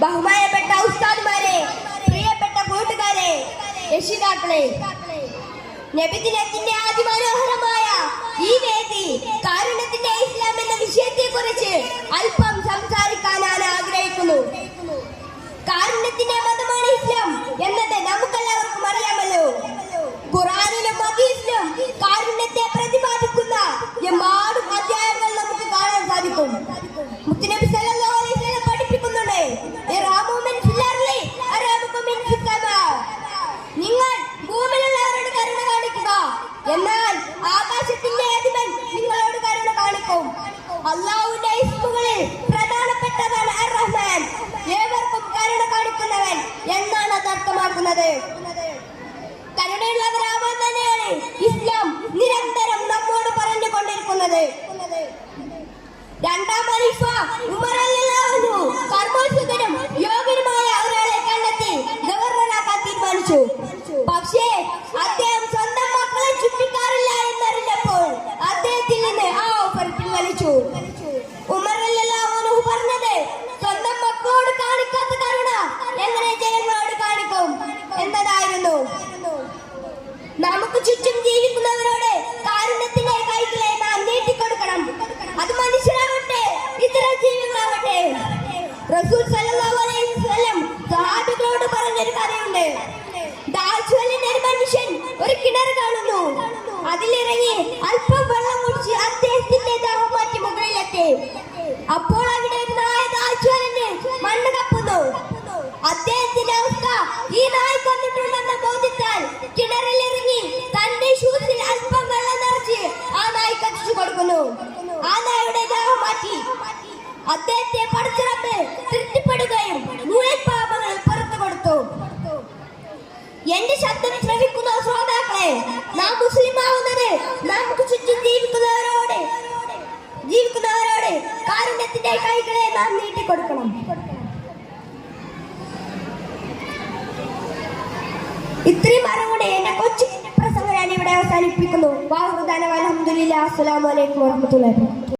ബഹുമാനപ്പെട്ട ഉസ്താദ്മാരെ, പ്രിയപ്പെട്ട കൂട്ടുകാരെ, രക്ഷിതാക്കളെ, നബിദിനത്തിന്റെ അതിമനോഹരമായ ഈ വേദി കാരുണ്യത്തിന്റെ ഇസ്ലാം എന്ന വിഷയത്തെ കുറിച്ച് അല്പം സംസാരിക്കാനാണ് ആഗ്രഹിക്കുന്നു. കാരുണ്യത്തിന്റെ മതമാണ് ഇസ്ലാം എന്നത് നമുക്കെല്ലാവർക്കും അറിയാമല്ലോ. ഖുർആനിലും ഹദീസിലും കാരുണ്യത്തെ പ്രതിപാദിക്കുന്ന എമ്പാടും അധ്യായങ്ങൾ നമുക്ക് കാണാൻ സാധിക്കും. മുത്തുനബി സല്ലല്ലാഹു അലൈഹി വസല്ലം പഠിപ്പിക്കുന്നുണ്ട്, നിങ്ങൾ ഭൂമിയിലുള്ളവരോട് കരുണ കാണിക്കുക, എന്നാൽ ആകാശത്തിന്റെ അധിപൻ നിങ്ങളോട് കരുണ കാണിക്കും. അല്ലാഹുവിന്റെ ഇസ്മുകളിൽ പ്രധാനപ്പെട്ടതാണ് അർ-റഹ്മാൻ, ഏവർക്കും കരുണ കാണിക്കുന്നവൻ എന്നാണ് അത് അർത്ഥമാക്കുന്നത്. കരുണയുള്ളവരാവാൻ തന്നെയാണ് ഇസ്ലാം നിരന്തരം നമ്മോട് പറഞ്ഞുകൊണ്ടിരിക്കുന്നത്. രണ്ടാം ഖലീഫ ഉമർ റളിയല്ലാഹു അൻഹു കർമ്മോത്സുകനും യോഗ്യനുമായ ഒരാളെ കണ്ടെത്തി ഗവർണറാക്കാൻ തീരുമാനിച്ചു. പക്ഷേ അദ്ദേഹം സ്വന്തം മക്കളെ ചുറ്റിക്കാറില്ല എന്നറിഞ്ഞപ്പോൾ അദ്ദേഹത്തിൽ നിന്ന് ആ ഓഫർ പിൻവലിച്ചു. ഉമർ റളിയല്ലാഹു അൻഹു പറഞ്ഞത്, സ്വന്തം മക്കളോട് കാണിക്കാത്ത കരുണ എങ്ങനെ ജനങ്ങളോട് കാണിക്കും എന്നതായിരുന്നു. നമുക്ക് ചുറ്റും ജീവിക്കുന്നവരോട് കാരുണ്യത്തിന്റെ കൈകളെ നാം നീട്ടിക്കൊടുക്കണം. അത് മനുഷ്യരാവട്ടെ, ഇതര ജീവികളാവട്ടെ. റസൂൽ സല്ലല്ലാഹു അലൈഹി വസല്ലം സഹാബികളോട് പറഞ്ഞൊരു കഥയുണ്ട്. ദാഴ്ചവലിന്റെ ഒരു മനുഷ്യൻ ഒരു കിണർ കാണുന്നു. അതിലിറങ്ങി അല്പം വെള്ളം കുടിച്ച് അദ്ദേഹത്തിന്റെ ദാഹം മാറ്റി മുകളിലെത്തി. അപ്പോൾ അവിടെ ഒരു നായ ദാഴ്ചവലിന് മണ്ണ് കപ്പുന്നു. അദ്ദേഹത്തിന്റെ അവസ്ഥ ഈ നായ കൊന്നിട്ടുണ്ടെന്ന ബോധ്യത്താൽ കിണറിലിറങ്ങി തന്റെ ഷൂസിൽ അല്പം വെള്ളം നിറച്ച് ആ നായ കത്തിച്ചു കൊടുക്കുന്നു. ആ നായയുടെ ദാഹം മാറ്റി. അദ്ദേഹത്തെ പടച്ച റബ്ബ് തൃപ്തിപ്പെടുകയും മുഴുവൻ പാപങ്ങൾ പുറത്തു കൊടുത്തു. എന്റെ ശബ്ദം ശ്രവിക്കുന്ന ശ്രോതാക്കളെ, നാം മുസ്ലിം ആവുന്നത് നമുക്ക് ചുറ്റും ജീവിക്കുന്നവരോട് കാരുണ്യത്തിന്റെ കൈകളെ നാം നീട്ടിക്കൊടുക്കണം. ഇത്രയും അറിവോടെ എന്റെ കൊച്ചു പ്രസംഗം ഞാൻ ഇവിടെ അവസാനിപ്പിക്കുന്നു. അസ്സലാമു അലൈക്കും വറഹ്മത്തുള്ളാഹി.